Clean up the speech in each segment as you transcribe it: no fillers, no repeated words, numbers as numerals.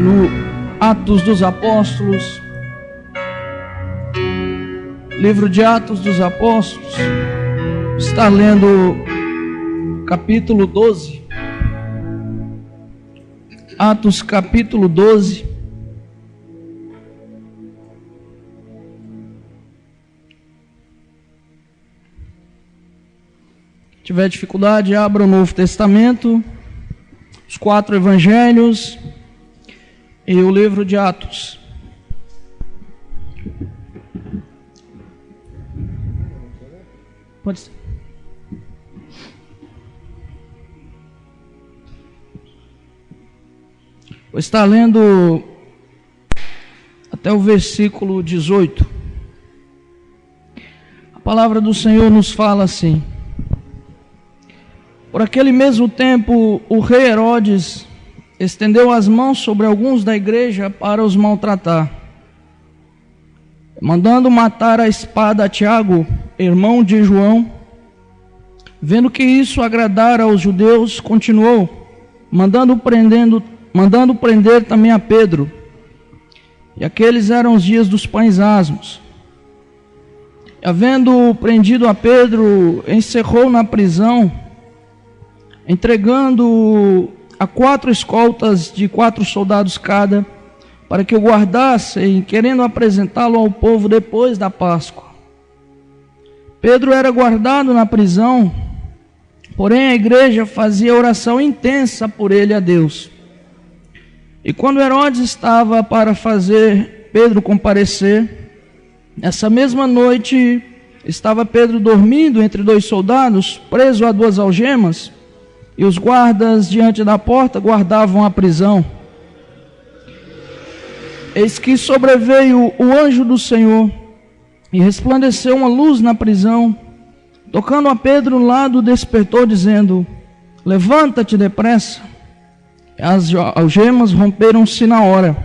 no Atos dos Apóstolos, livro de Atos dos Apóstolos, está lendo capítulo 12, Atos capítulo 12, se tiver dificuldade, abra o Novo Testamento, os 4 Evangelhos e o livro de Atos. Pode ser. Vou estar lendo até o versículo 18. A palavra do Senhor nos fala assim: por aquele mesmo tempo, o rei Herodes estendeu as mãos sobre alguns da igreja para os maltratar, mandando matar à espada a Tiago, irmão de João. Vendo que isso agradara aos judeus, continuou, mandando prender também a Pedro. E aqueles eram os dias dos pães asmos. E, havendo prendido a Pedro, encerrou na prisão, entregando a 4 escoltas de 4 soldados cada, para que o guardassem, querendo apresentá-lo ao povo depois da Páscoa. Pedro era guardado na prisão, porém a igreja fazia oração intensa por ele a Deus. E quando Herodes estava para fazer Pedro comparecer, nessa mesma noite estava Pedro dormindo entre 2 soldados, preso a 2 algemas, e os guardas diante da porta guardavam a prisão. Eis que sobreveio o anjo do Senhor, e resplandeceu uma luz na prisão, tocando a Pedro no lado, despertou, dizendo: levanta-te depressa. As algemas romperam-se na hora.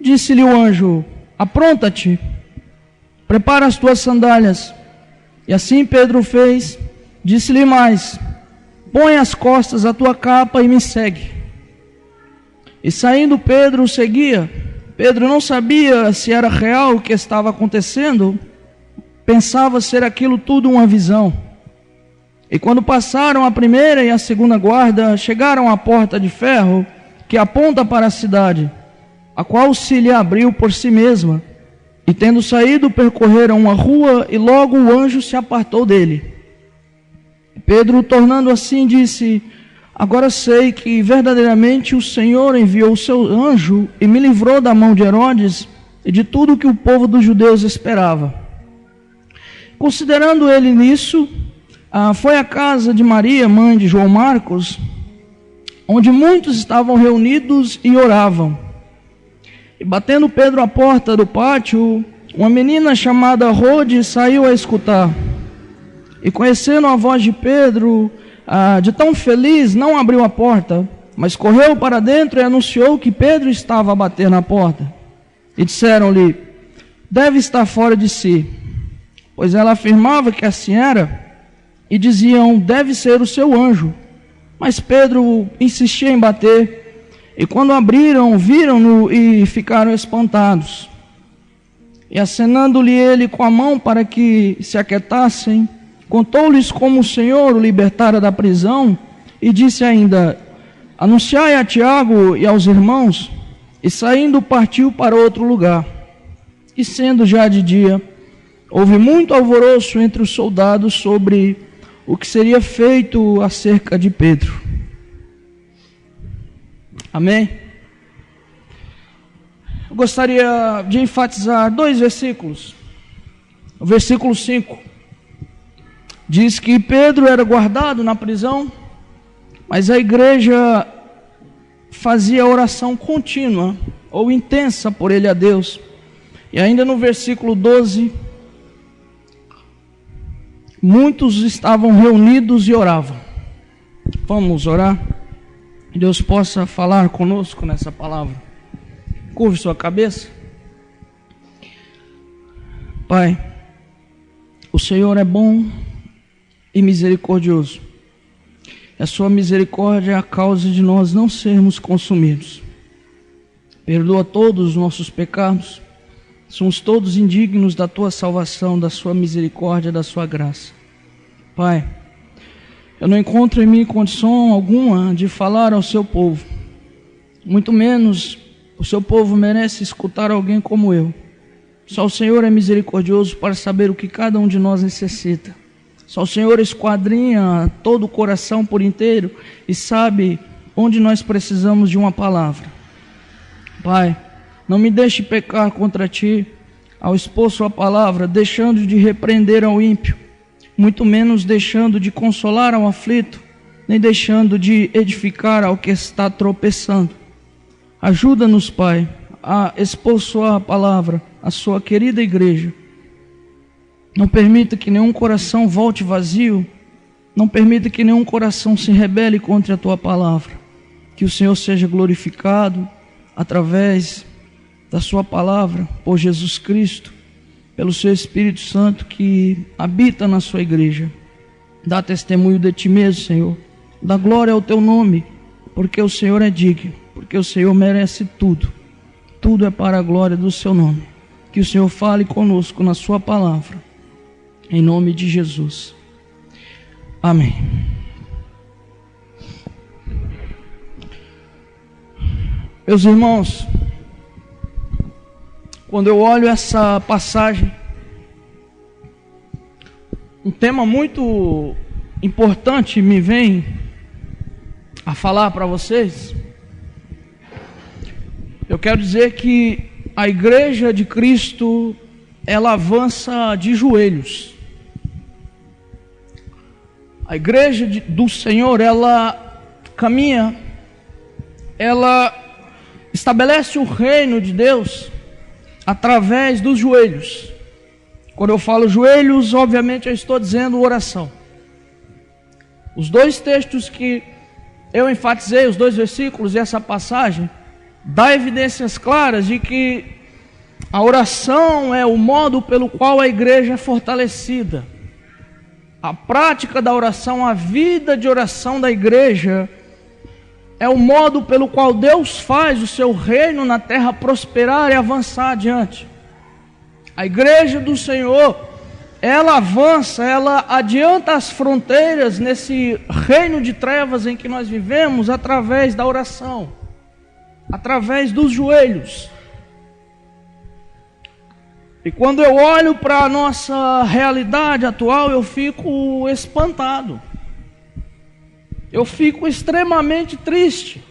Disse-lhe o anjo: apronta-te, prepara as tuas sandálias. E assim Pedro fez. Disse-lhe mais: põe às costas a tua capa e me segue. E saindo Pedro o seguia. Pedro não sabia se era real o que estava acontecendo, pensava ser aquilo tudo uma visão. E quando passaram a primeira e a segunda guarda, chegaram à porta de ferro que aponta para a cidade, a qual se lhe abriu por si mesma. E tendo saído, percorreram uma rua, e logo o anjo se apartou dele. Pedro, tornando assim, disse: agora sei que verdadeiramente o Senhor enviou o seu anjo e me livrou da mão de Herodes e de tudo que o povo dos judeus esperava. Considerando ele nisso, foi à casa de Maria, mãe de João Marcos, onde muitos estavam reunidos e oravam. E batendo Pedro à porta do pátio, uma menina chamada Rode saiu a escutar. E conhecendo a voz de Pedro, de tão feliz, não abriu a porta, mas correu para dentro e anunciou que Pedro estava a bater na porta. E disseram-lhe: deve estar fora de si. Pois ela afirmava que assim era, e diziam: deve ser o seu anjo. Mas Pedro insistia em bater, e quando abriram, viram-no e ficaram espantados. E acenando-lhe ele com a mão para que se aquietassem, contou-lhes como o Senhor o libertara da prisão, e disse ainda: anunciai a Tiago e aos irmãos. E saindo partiu para outro lugar. E sendo já de dia, houve muito alvoroço entre os soldados sobre o que seria feito acerca de Pedro. Amém? Eu gostaria de enfatizar 2 versículos. O versículo 5 diz que Pedro era guardado na prisão, mas a igreja fazia oração contínua ou intensa por ele a Deus. E ainda no versículo 12, muitos estavam reunidos e oravam. Vamos orar? Que Deus possa falar conosco nessa palavra. Curve sua cabeça. Pai, o Senhor é bom e misericordioso. A sua misericórdia é a causa de nós não sermos consumidos. Perdoa todos os nossos pecados. Somos todos indignos da Tua salvação, da Sua misericórdia, da Sua graça. Pai, eu não encontro em mim condição alguma de falar ao Seu povo. Muito menos o Seu povo merece escutar alguém como eu. Só o Senhor é misericordioso para saber o que cada um de nós necessita. Só o Senhor esquadrinha todo o coração por inteiro e sabe onde nós precisamos de uma palavra. Pai, não me deixe pecar contra Ti ao expor Sua palavra, deixando de repreender ao ímpio, muito menos deixando de consolar ao aflito, nem deixando de edificar ao que está tropeçando. Ajuda-nos, Pai, a expor Sua palavra à Sua querida igreja. Não permita que nenhum coração volte vazio, não permita que nenhum coração se rebele contra a Tua palavra. Que o Senhor seja glorificado através da Sua palavra, por Jesus Cristo, pelo Seu Espírito Santo que habita na Sua igreja. Dá testemunho de Ti mesmo, Senhor. Dá glória ao Teu nome, porque o Senhor é digno, porque o Senhor merece tudo. Tudo é para a glória do Seu nome. Que o Senhor fale conosco na Sua palavra. Em nome de Jesus. Amém. Meus irmãos, quando eu olho essa passagem, um tema muito importante me vem a falar para vocês. Eu quero dizer que a igreja de Cristo, ela avança de joelhos. A igreja do Senhor, ela caminha, ela estabelece o reino de Deus através dos joelhos. Quando eu falo joelhos, obviamente eu estou dizendo oração. Os dois textos que eu enfatizei, os dois versículos e essa passagem, dá evidências claras de que a oração é o modo pelo qual a igreja é fortalecida. A prática da oração, a vida de oração da igreja é o modo pelo qual Deus faz o seu reino na terra prosperar e avançar adiante. A igreja do Senhor, ela avança, ela adianta as fronteiras nesse reino de trevas em que nós vivemos através da oração, através dos joelhos. E quando eu olho para a nossa realidade atual, eu fico espantado. Eu fico extremamente triste.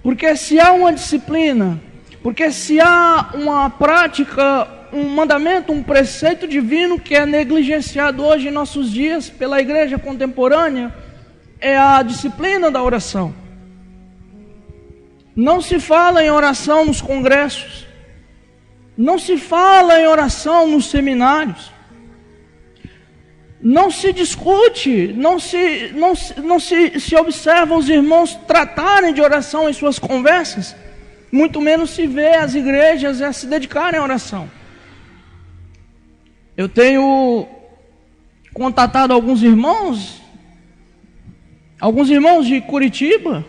Porque se há uma disciplina, porque se há uma prática, um mandamento, um preceito divino que é negligenciado hoje em nossos dias pela igreja contemporânea, é a disciplina da oração. Não se fala em oração nos congressos. Não se fala em oração nos seminários. Não se discute, não se observam os irmãos tratarem de oração em suas conversas, muito menos se vê as igrejas a se dedicarem à oração. Eu tenho contatado alguns irmãos de Curitiba,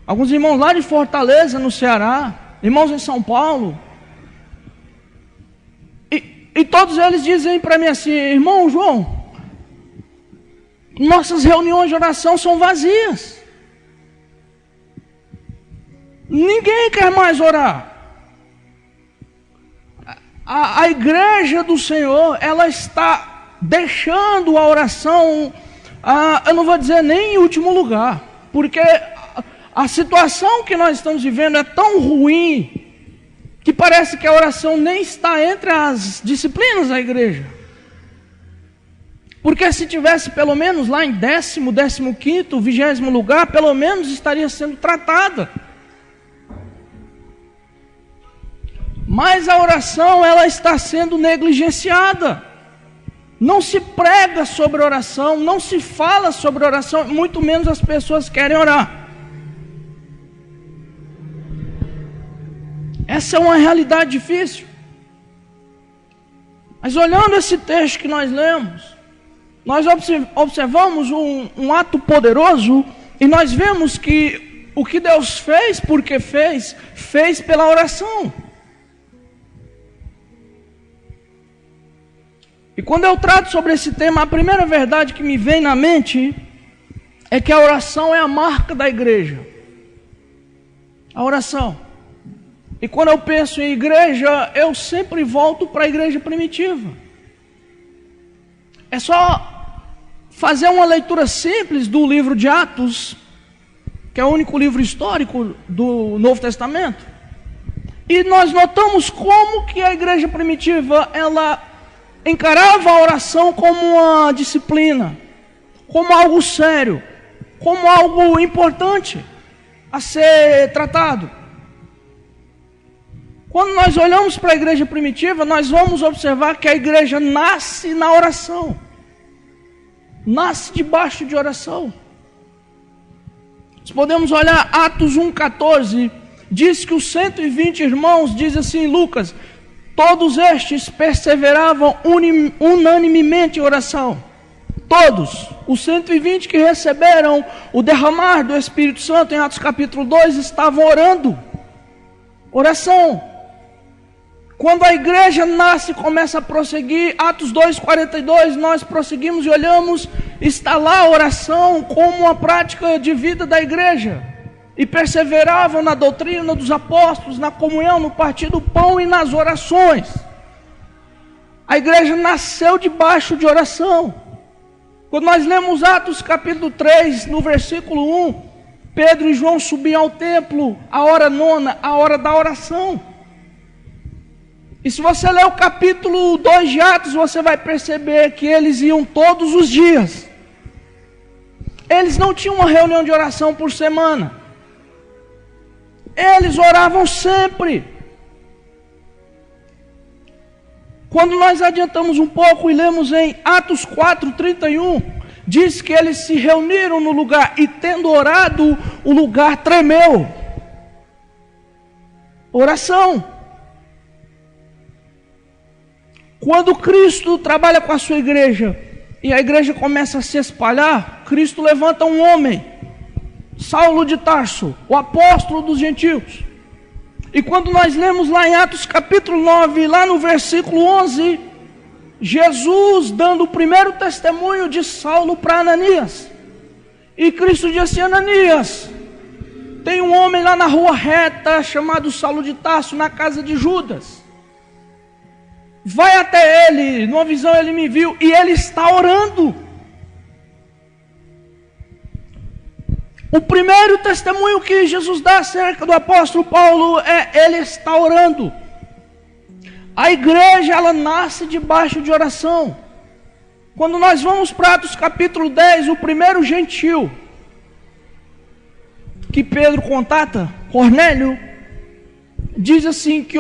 alguns irmãos lá de Fortaleza, no Ceará, irmãos em São Paulo, e todos eles dizem para mim assim: irmão João, nossas reuniões de oração são vazias. Ninguém quer mais orar. A igreja do Senhor, ela está deixando a oração, eu não vou dizer nem em último lugar, porque a situação que nós estamos vivendo é tão ruim, que parece que a oração nem está entre as disciplinas da igreja. Porque se tivesse pelo menos lá em 10º, 15º, 20º lugar, pelo menos estaria sendo tratada. Mas a oração, ela está sendo negligenciada. Não se prega sobre oração, não se fala sobre oração, muito menos as pessoas querem orar. Essa é uma realidade difícil. Mas olhando esse texto que nós lemos, nós observamos um ato poderoso e nós vemos que o que Deus fez, porque fez pela oração. E quando eu trato sobre esse tema, a primeira verdade que me vem na mente é que a oração é a marca da igreja. A oração. E quando eu penso em igreja, eu sempre volto para a igreja primitiva. É só fazer uma leitura simples do livro de Atos, que é o único livro histórico do Novo Testamento. E nós notamos como que a igreja primitiva, ela encarava a oração como uma disciplina, como algo sério, como algo importante a ser tratado. Quando nós olhamos para a igreja primitiva, nós vamos observar que a igreja nasce na oração. Nasce debaixo de oração. Nós podemos olhar Atos 1,14, diz que os 120 irmãos, diz assim Lucas, todos estes perseveravam unanimemente em oração. Todos, os 120 que receberam o derramar do Espírito Santo em Atos capítulo 2, estavam orando. Oração. Quando a igreja nasce e começa a prosseguir, Atos 2,42, nós prosseguimos e olhamos, está lá a oração como uma prática de vida da igreja. E perseveravam na doutrina dos apóstolos, na comunhão, no partir do pão e nas orações. A igreja nasceu debaixo de oração. Quando nós lemos Atos capítulo 3, no versículo 1, Pedro e João subiam ao templo, a hora nona, a hora da oração. E se você ler o capítulo 2 de Atos, você vai perceber que eles iam todos os dias. Eles não tinham uma reunião de oração por semana. Eles oravam sempre. Quando nós adiantamos um pouco e lemos em Atos 4:31, diz que eles se reuniram no lugar e tendo orado, o lugar tremeu. Oração. Quando Cristo trabalha com a sua igreja e a igreja começa a se espalhar, Cristo levanta um homem, Saulo de Tarso, o apóstolo dos gentios. E quando nós lemos lá em Atos capítulo 9, lá no versículo 11, Jesus dando o primeiro testemunho de Saulo para Ananias. E Cristo disse: Ananias, tem um homem lá na rua reta, chamado Saulo de Tarso, na casa de Judas. Vai até ele, numa visão ele me viu, e ele está orando. O primeiro testemunho que Jesus dá acerca do apóstolo Paulo é: ele está orando. A igreja, ela nasce debaixo de oração. Quando nós vamos para Atos capítulo 10, o primeiro gentil que Pedro contata, Cornélio, diz assim que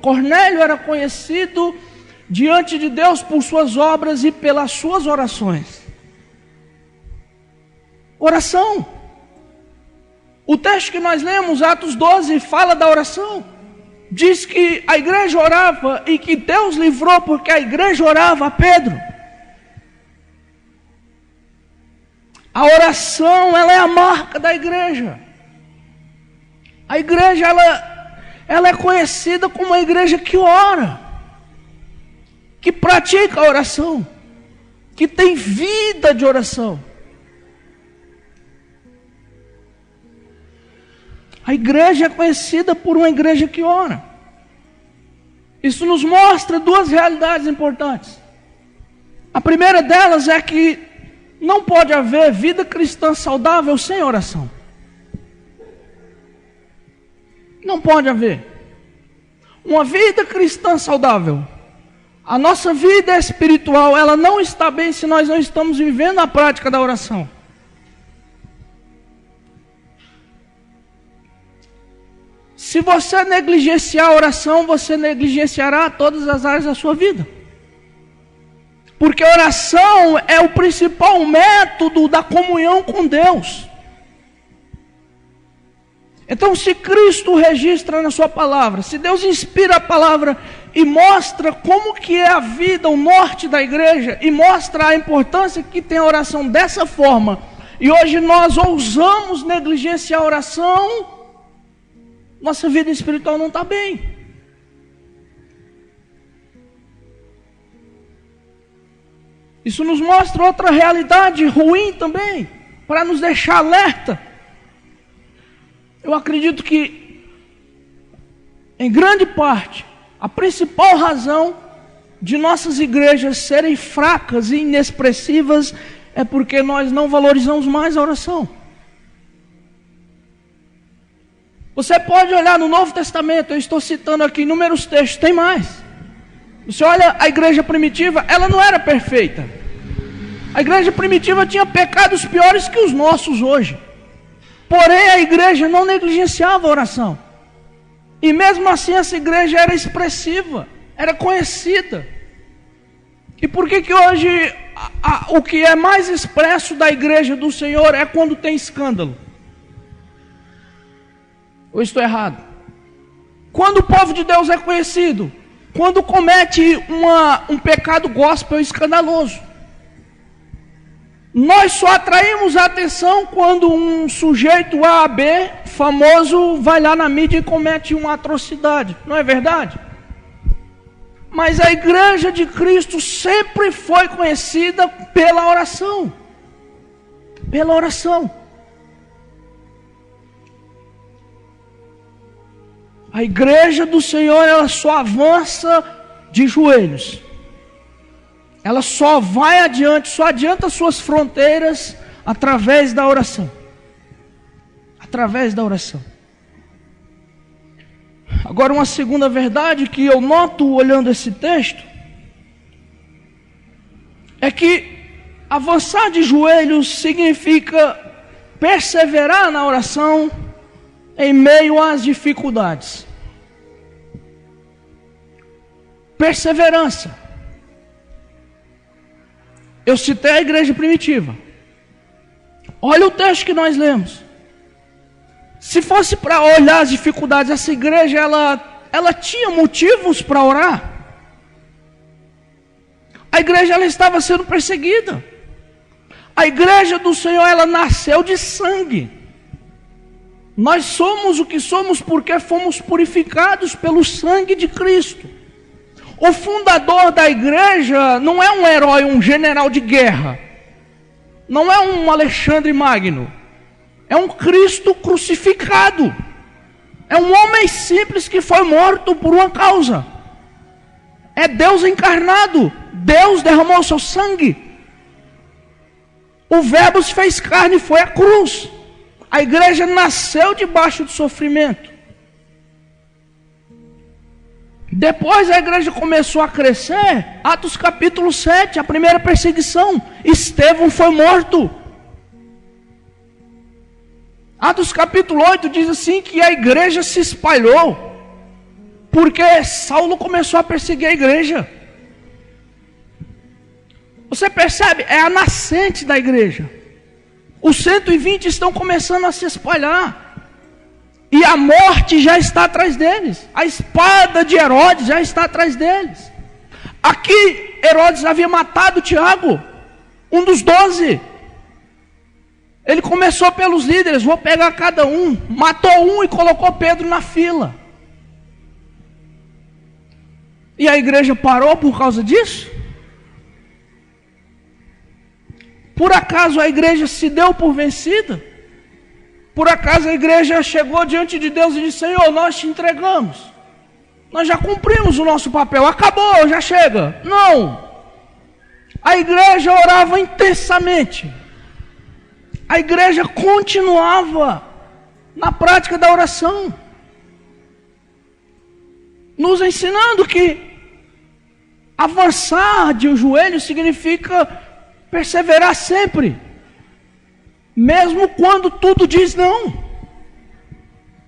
Cornélio era conhecido diante de Deus por suas obras e pelas suas orações. Oração. O texto que nós lemos, Atos 12, fala da oração. Diz que a igreja orava e que Deus livrou porque a igreja orava a Pedro. A oração, ela é a marca da igreja. A igreja, ela é conhecida como uma igreja que ora, que pratica a oração, que tem vida de oração. A igreja é conhecida por uma igreja que ora. Isso nos mostra duas realidades importantes. A primeira delas é que não pode haver vida cristã saudável sem oração. Não pode haver uma vida cristã saudável. A nossa vida espiritual, ela não está bem se nós não estamos vivendo a prática da oração. Se você negligenciar a oração, você negligenciará todas as áreas da sua vida. Porque a oração é o principal método da comunhão com Deus. Então, se Cristo registra na sua palavra, se Deus inspira a palavra e mostra como que é a vida, o norte da igreja, e mostra a importância que tem a oração dessa forma, e hoje nós ousamos negligenciar a oração, nossa vida espiritual não está bem. Isso nos mostra outra realidade ruim também, para nos deixar alerta. Eu acredito que, em grande parte, a principal razão de nossas igrejas serem fracas e inexpressivas é porque nós não valorizamos mais a oração. Você pode olhar no Novo Testamento, eu estou citando aqui inúmeros textos, tem mais. Você olha a igreja primitiva, ela não era perfeita. A igreja primitiva tinha pecados piores que os nossos hoje. Porém, a igreja não negligenciava a oração. E mesmo assim, essa igreja era expressiva, era conhecida. E por que hoje o que é mais expresso da igreja do Senhor é quando tem escândalo? Ou estou errado? Quando o povo de Deus é conhecido? Quando comete um pecado gospel escandaloso. Nós só atraímos a atenção quando um sujeito A, B, famoso, vai lá na mídia e comete uma atrocidade. Não é verdade? Mas a igreja de Cristo sempre foi conhecida pela oração. Pela oração. A igreja do Senhor, ela só avança de joelhos. Ela só vai adiante, só adianta suas fronteiras através da oração. Através da oração. Agora, uma segunda verdade que eu noto olhando esse texto é que avançar de joelhos significa perseverar na oração em meio às dificuldades. Perseverança. Eu citei a igreja primitiva. Olha o texto que nós lemos. Se fosse para olhar as dificuldades, essa igreja ela tinha motivos para orar. A igreja ela estava sendo perseguida. A igreja do Senhor ela nasceu de sangue. Nós somos o que somos porque fomos purificados pelo sangue de Cristo. O fundador da igreja não é um herói, um general de guerra. Não é um Alexandre Magno. É um Cristo crucificado. É um homem simples que foi morto por uma causa. É Deus encarnado. Deus derramou seu sangue. O Verbo se fez carne e foi à cruz. A igreja nasceu debaixo de sofrimento. Depois a igreja começou a crescer. Atos capítulo 7, a primeira perseguição. Estevão foi morto. Atos capítulo 8 diz assim que a igreja se espalhou. Porque Saulo começou a perseguir a igreja. Você percebe? É a nascente da igreja. Os 120 estão começando a se espalhar. E a morte já está atrás deles. A espada de Herodes já está atrás deles. Aqui Herodes havia matado Tiago, um dos 12. Ele começou pelos líderes, vou pegar cada um. Matou um e colocou Pedro na fila. E a igreja parou por causa disso? Por acaso a igreja se deu por vencida? Por acaso a igreja chegou diante de Deus e disse: Senhor, nós te entregamos. Nós já cumprimos o nosso papel, acabou, já chega. Não. A igreja orava intensamente. A igreja continuava na prática da oração, nos ensinando que avançar de um joelho significa perseverar sempre. Mesmo quando tudo diz não.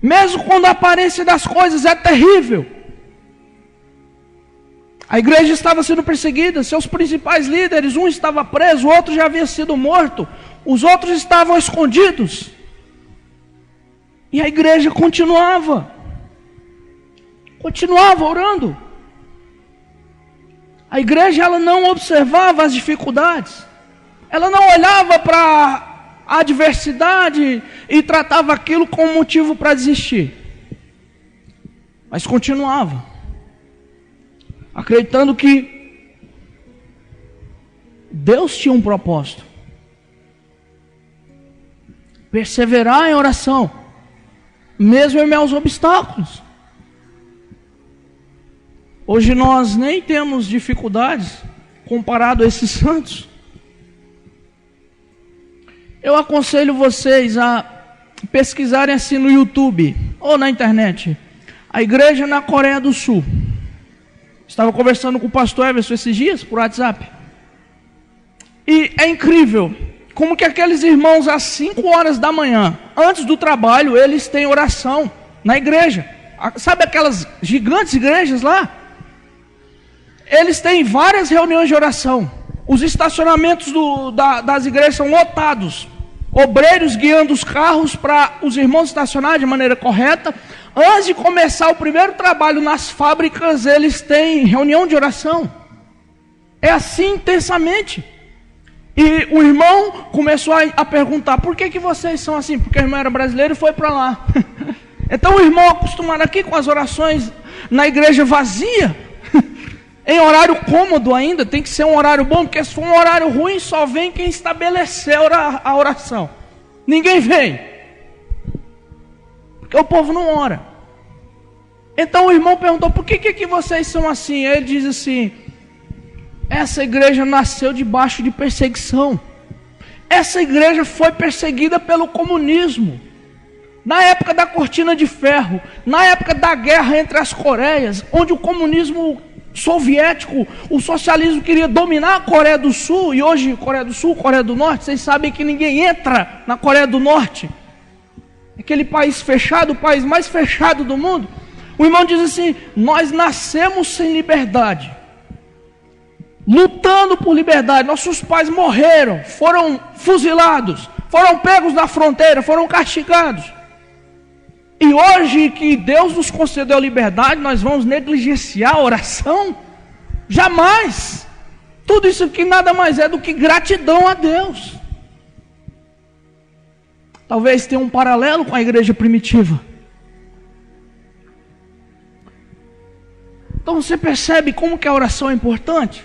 Mesmo quando a aparência das coisas é terrível. A igreja estava sendo perseguida. Seus principais líderes, um estava preso, o outro já havia sido morto. Os outros estavam escondidos. E a igreja continuava orando. A igreja ela não observava as dificuldades. Ela não olhava para a adversidade e tratava aquilo como motivo para desistir. Mas continuava, acreditando que Deus tinha um propósito. Perseverar em oração, mesmo em meio aos obstáculos. Hoje nós nem temos dificuldades comparado a esses santos. Eu aconselho vocês a pesquisarem assim no YouTube ou na internet, a igreja na Coreia do Sul. Estava conversando com o pastor Everson esses dias por WhatsApp. E é incrível como que aqueles irmãos às 5 horas da manhã, antes do trabalho, eles têm oração na igreja. Sabe aquelas gigantes igrejas lá? Eles têm várias reuniões de oração. Os estacionamentos das igrejas são lotados. Obreiros guiando os carros para os irmãos estacionar de maneira correta. Antes de começar o primeiro trabalho nas fábricas, eles têm reunião de oração. É assim intensamente. E o irmão começou a perguntar, por que vocês são assim? Porque o irmão era brasileiro e foi para lá. Então o irmão acostumado aqui com as orações na igreja vazia, em horário cômodo ainda, tem que ser um horário bom, porque se for um horário ruim, só vem quem estabeleceu a oração. Ninguém vem. Porque o povo não ora. Então o irmão perguntou, por que vocês são assim? Ele diz assim, essa igreja nasceu debaixo de perseguição. Essa igreja foi perseguida pelo comunismo. Na época da cortina de ferro, na época da guerra entre as Coreias, onde o comunismo soviético, o socialismo queria dominar a Coreia do Sul, e hoje Coreia do Sul, Coreia do Norte, vocês sabem que ninguém entra na Coreia do Norte. Aquele país fechado, o país mais fechado do mundo. O irmão diz assim, nós nascemos sem liberdade, lutando por liberdade. Nossos pais morreram, foram fuzilados, foram pegos na fronteira, foram castigados. E hoje que Deus nos concedeu a liberdade, nós vamos negligenciar a oração? Jamais. Tudo isso aqui nada mais é do que gratidão a Deus. Talvez tenha um paralelo com a igreja primitiva. Então você percebe como que a oração é importante?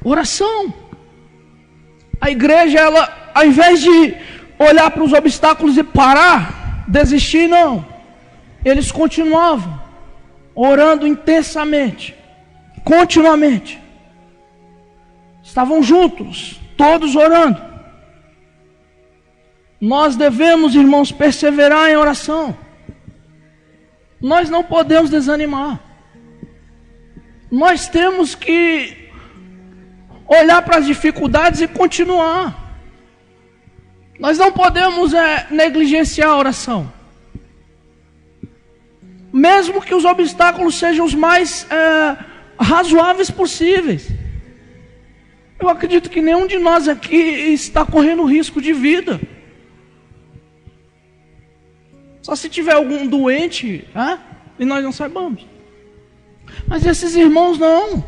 Oração. A igreja, ela, ao invés de olhar para os obstáculos e parar, desistir, não. Eles continuavam orando intensamente, continuamente. Estavam juntos, todos orando. Nós devemos, irmãos, perseverar em oração. Nós não podemos desanimar. Nós temos que olhar para as dificuldades e continuar. Nós não podemos negligenciar a oração. Mesmo que os obstáculos sejam os mais razoáveis possíveis. Eu acredito que nenhum de nós aqui está correndo risco de vida. Só se tiver algum doente, e nós não saibamos. Mas esses irmãos não.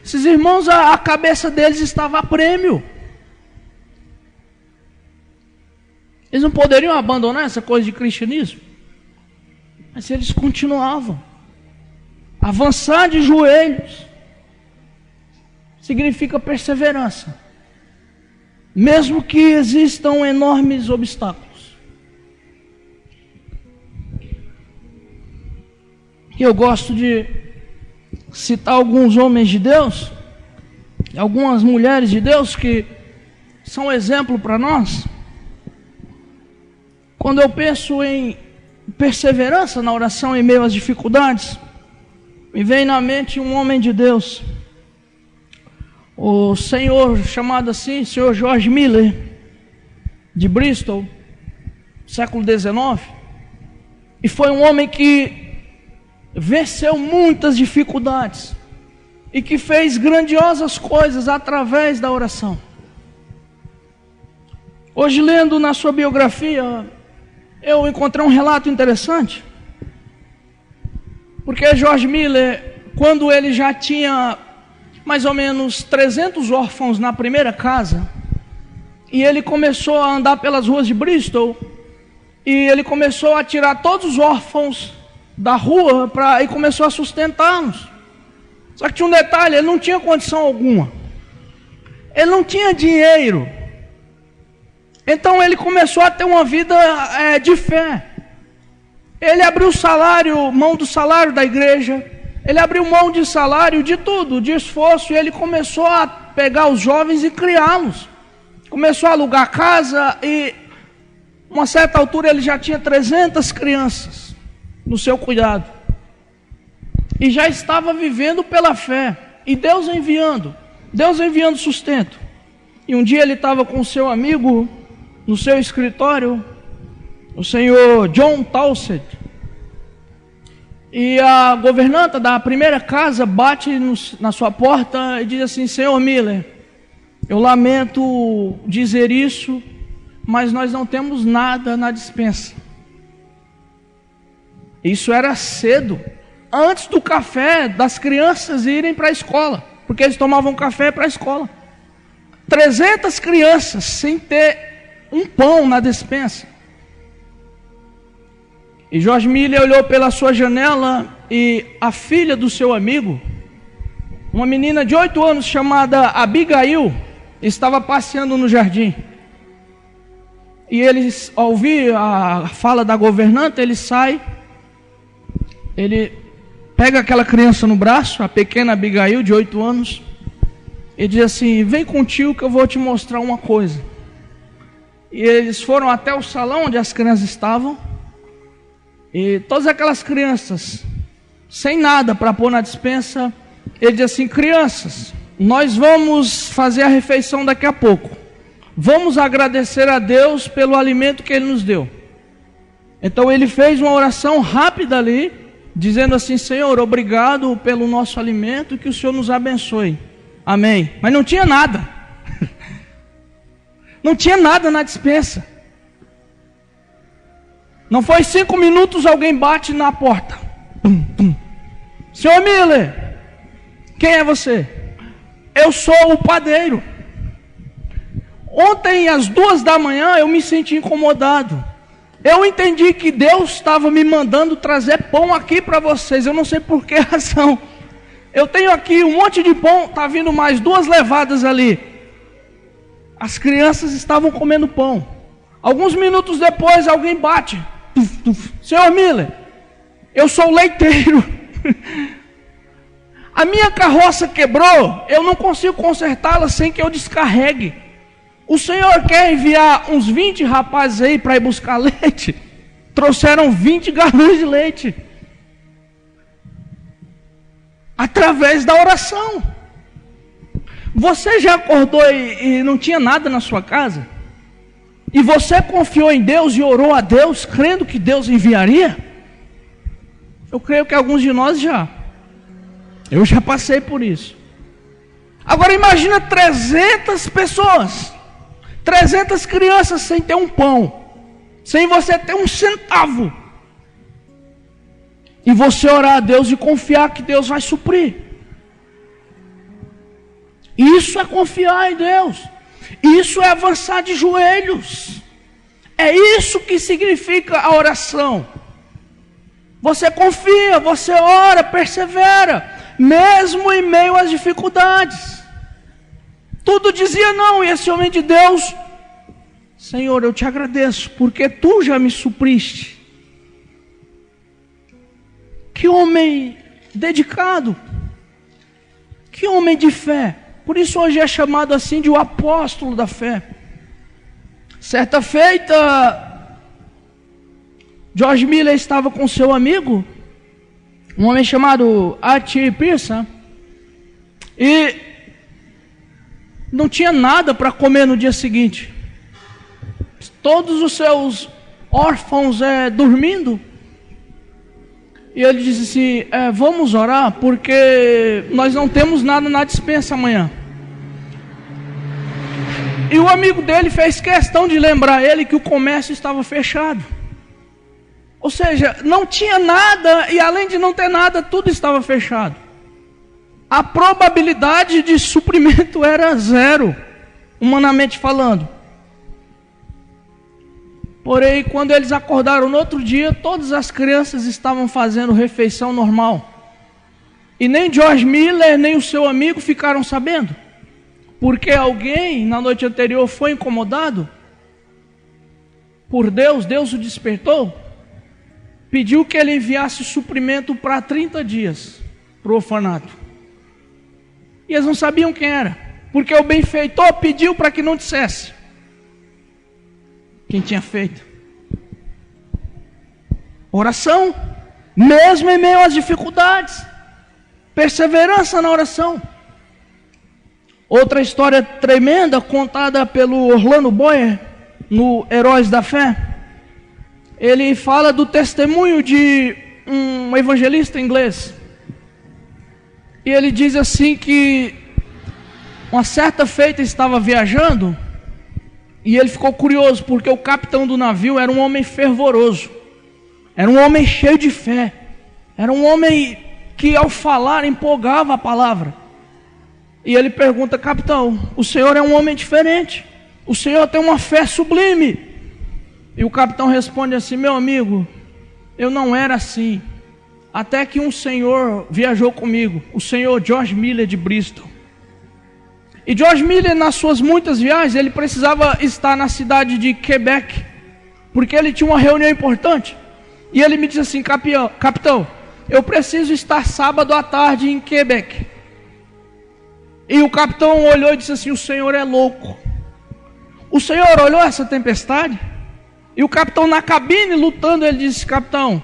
Esses irmãos, a cabeça deles estava a prêmio. Eles não poderiam abandonar essa coisa de cristianismo. Mas eles continuavam. Avançar de joelhos significa perseverança. Mesmo que existam enormes obstáculos. E eu gosto de citar alguns homens de Deus, algumas mulheres de Deus que são exemplo para nós. Quando eu penso em perseverança na oração em meio às dificuldades, me vem na mente um homem de Deus, o senhor, chamado assim, senhor George Miller, de Bristol, século XIX, e foi um homem que venceu muitas dificuldades, e que fez grandiosas coisas através da oração. Hoje, lendo na sua biografia, eu encontrei um relato interessante, porque George Miller, quando ele já tinha mais ou menos 300 órfãos na primeira casa, e ele começou a andar pelas ruas de Bristol, e ele começou a tirar todos os órfãos da rua e começou a sustentá-los. Só que tinha um detalhe, ele não tinha condição alguma, ele não tinha dinheiro. Então ele começou a ter uma vida de fé. Ele abriu mão do salário da igreja, ele abriu mão de salário, de tudo, de esforço, e ele começou a pegar os jovens e criá-los. Começou a alugar casa, e uma certa altura ele já tinha 300 crianças no seu cuidado. E já estava vivendo pela fé, e Deus enviando sustento. E um dia ele estava com o seu amigo no seu escritório, o senhor John Towsend, e a governanta da primeira casa bate na sua porta e diz assim: senhor Miller, eu lamento dizer isso, mas nós não temos nada na despensa. Isso era cedo, antes do café das crianças irem para a escola, porque eles tomavam café para a escola. 300 crianças sem ter um pão na despensa. E George Miller olhou pela sua janela, e a filha do seu amigo, uma menina de 8 anos chamada Abigail, estava passeando no jardim. E ele, ao ouvir a fala da governanta, ele sai, ele pega aquela criança no braço, a pequena Abigail de 8 anos, e diz assim: vem com o tio que eu vou te mostrar uma coisa. E eles foram até o salão onde as crianças estavam, e todas aquelas crianças, sem nada para pôr na despensa, ele diz assim: crianças, nós vamos fazer a refeição daqui a pouco, vamos agradecer a Deus pelo alimento que Ele nos deu. Então ele fez uma oração rápida ali, dizendo assim: Senhor, obrigado pelo nosso alimento, que o Senhor nos abençoe, amém. Mas não tinha nada, não tinha nada na despensa. Não foi 5 minutos, alguém bate na porta. Pum, pum. Senhor Miller, quem é você? Eu sou o padeiro. Ontem às 2 da manhã eu me senti incomodado. Eu entendi que Deus estava me mandando trazer pão aqui para vocês. Eu não sei por que razão. Eu tenho aqui um monte de pão, está vindo mais 2 levadas ali. As crianças estavam comendo pão. Alguns minutos depois alguém bate. Senhor Miller, eu sou o leiteiro. A minha carroça quebrou, eu não consigo consertá-la sem que eu descarregue. O senhor quer enviar uns 20 rapazes aí para ir buscar leite? Trouxeram 20 galões de leite. Através da oração. Você já acordou e não tinha nada na sua casa? E você confiou em Deus e orou a Deus, crendo que Deus enviaria? Eu creio que alguns de nós já. Eu já passei por isso. Agora imagina 300 pessoas, 300 crianças sem ter um pão, sem você ter um centavo. E você orar a Deus e confiar que Deus vai suprir. Isso é confiar em Deus. Isso é avançar de joelhos. É isso que significa a oração. Você confia, você ora, persevera, mesmo em meio às dificuldades. Tudo dizia não, e esse homem de Deus: Senhor, eu te agradeço, porque tu já me supriste. Que homem dedicado, que homem de fé. Por isso hoje é chamado assim de o apóstolo da fé. Certa feita, George Miller estava com seu amigo, um homem chamado A.T. Pierson, e não tinha nada para comer no dia seguinte. Todos os seus órfãos dormindo. E ele disse assim: vamos orar, porque nós não temos nada na despensa amanhã. E o amigo dele fez questão de lembrar ele que o comércio estava fechado. Ou seja, não tinha nada, e além de não ter nada, tudo estava fechado. A probabilidade de suprimento era 0, humanamente falando. Porém, quando eles acordaram no outro dia, todas as crianças estavam fazendo refeição normal. E nem George Miller, nem o seu amigo ficaram sabendo. Porque alguém, na noite anterior, foi incomodado por Deus, Deus o despertou, pediu que ele enviasse suprimento para 30 dias, para o orfanato. E eles não sabiam quem era, porque o benfeitor pediu para que não dissesse quem tinha feito. Oração, mesmo em meio às dificuldades, perseverança na oração. Outra história tremenda contada pelo Orlando Boyer no Heróis da Fé. Ele fala do testemunho de um evangelista inglês. E ele diz assim que uma certa feita estava viajando e ele ficou curioso porque o capitão do navio era um homem fervoroso, era um homem cheio de fé, era um homem que ao falar empolgava a palavra. E ele pergunta: capitão, o senhor é um homem diferente, o senhor tem uma fé sublime. E o capitão responde assim: meu amigo, eu não era assim, até que um senhor viajou comigo, o senhor George Miller de Bristol. E George Miller, nas suas muitas viagens, ele precisava estar na cidade de Quebec, porque ele tinha uma reunião importante. E ele me disse assim: capitão, eu preciso estar sábado à tarde em Quebec. E o capitão olhou e disse assim: o senhor é louco. O senhor olhou essa tempestade? E o capitão na cabine lutando, ele disse: capitão,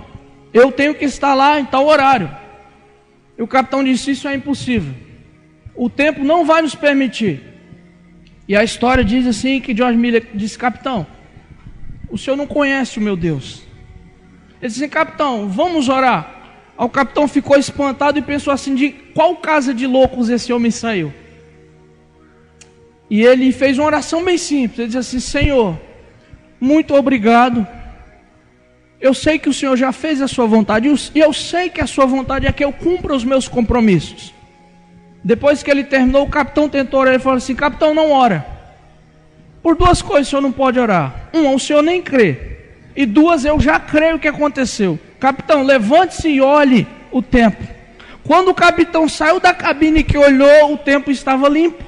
eu tenho que estar lá em tal horário. E o capitão disse: isso é impossível, o tempo não vai nos permitir. E a história diz assim que George Miller disse: capitão, o senhor não conhece o meu Deus. Ele disse assim: capitão, vamos orar. O capitão ficou espantado e pensou assim: de qual casa de loucos esse homem saiu? E ele fez uma oração bem simples. Ele disse assim: Senhor, muito obrigado. Eu sei que o Senhor já fez a sua vontade, e eu sei que a sua vontade é que eu cumpra os meus compromissos. Depois que ele terminou, o capitão tentou orar. Ele falou assim: capitão, não ora. Por duas coisas o senhor não pode orar: uma, o senhor nem crê, e duas, eu já creio que aconteceu. Capitão, levante-se e olhe o tempo. Quando o capitão saiu da cabine que olhou, o tempo estava limpo.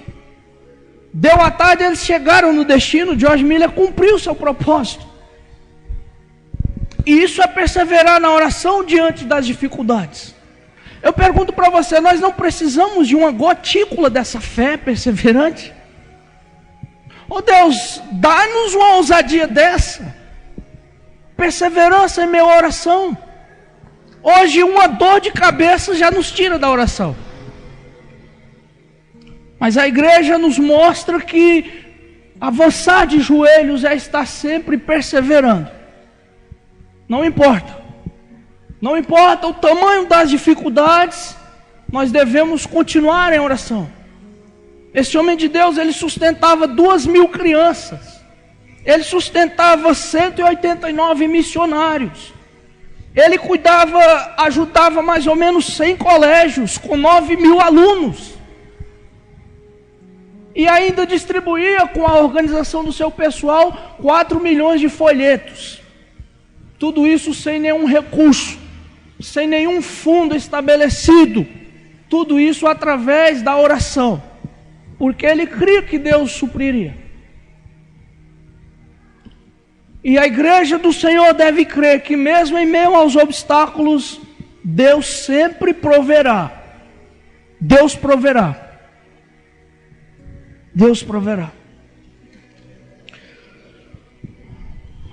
Deu a tarde, eles chegaram no destino. George Miller cumpriu o seu propósito. E isso é perseverar na oração diante das dificuldades. Eu pergunto para você: nós não precisamos de uma gotícula dessa fé perseverante? Oh Deus, dá-nos uma ousadia dessa. Perseverança em meio à oração. Hoje uma dor de cabeça já nos tira da oração. Mas a igreja nos mostra que avançar de joelhos é estar sempre perseverando. Não importa. Não importa o tamanho das dificuldades, nós devemos continuar em oração. Esse homem de Deus, ele sustentava 2.000 crianças. Ele sustentava 189 missionários. Ele ajudava mais ou menos 100 colégios com 9.000 alunos. E ainda distribuía com a organização do seu pessoal 4 milhões de folhetos. Tudo isso sem nenhum recurso, sem nenhum fundo estabelecido. Tudo isso através da oração, porque ele cria que Deus supriria. E a igreja do Senhor deve crer que mesmo em meio aos obstáculos, Deus sempre proverá. Deus proverá. Deus proverá.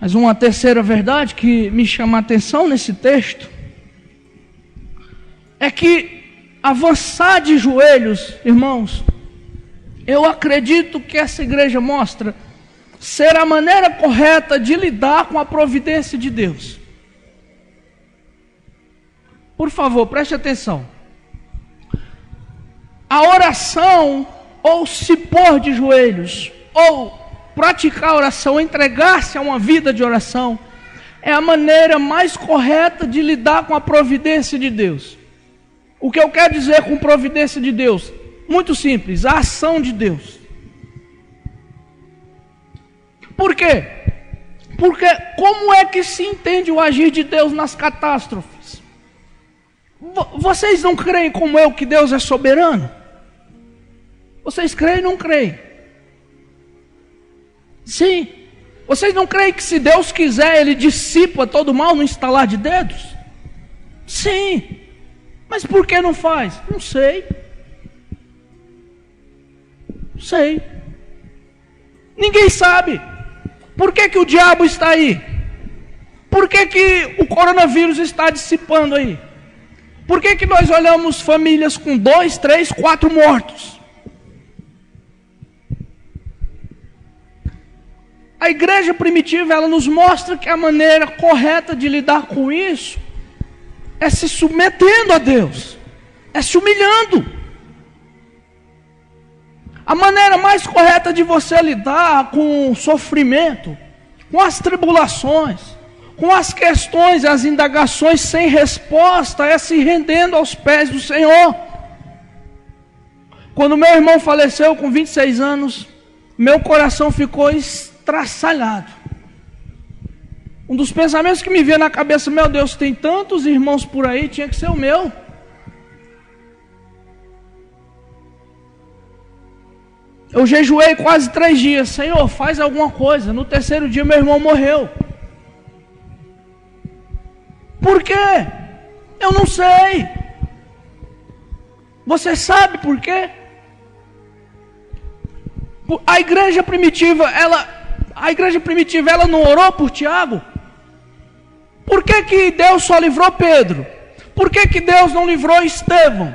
Mas uma terceira verdade que me chama a atenção nesse texto é que avançar de joelhos, irmãos, eu acredito que essa igreja mostra ser a maneira correta de lidar com a providência de Deus. Por favor, preste atenção. A oração, ou se pôr de joelhos, ou praticar oração, entregar-se a uma vida de oração, é a maneira mais correta de lidar com a providência de Deus. O que eu quero dizer com providência de Deus? Muito simples: a ação de Deus. Por quê? Porque como é que se entende o agir de Deus nas catástrofes? Vocês não creem como eu que Deus é soberano? Vocês creem ou não creem? Sim. Vocês não creem que se Deus quiser, Ele dissipa todo o mal no estalar de dedos? Sim. Mas por que não faz? Não sei. Não sei. Ninguém sabe. Por que o diabo está aí? Por que o coronavírus está dissipando aí? Por que nós olhamos famílias com 2, 3, 4 mortos? A igreja primitiva, ela nos mostra que a maneira correta de lidar com isso é se submetendo a Deus, é se humilhando. A maneira mais correta de você lidar com o sofrimento, com as tribulações, com as questões e as indagações sem resposta, é se rendendo aos pés do Senhor. Quando meu irmão faleceu com 26 anos, meu coração ficou estraçalhado. Um dos pensamentos que me veio na cabeça: meu Deus, tem tantos irmãos por aí, tinha que ser o meu. Eu jejuei quase 3 dias. Senhor, faz alguma coisa. No terceiro dia meu irmão morreu. Por quê? Eu não sei. Você sabe por quê? A igreja primitiva, ela não orou por Tiago? Por que Deus só livrou Pedro? Por que Deus não livrou Estevão?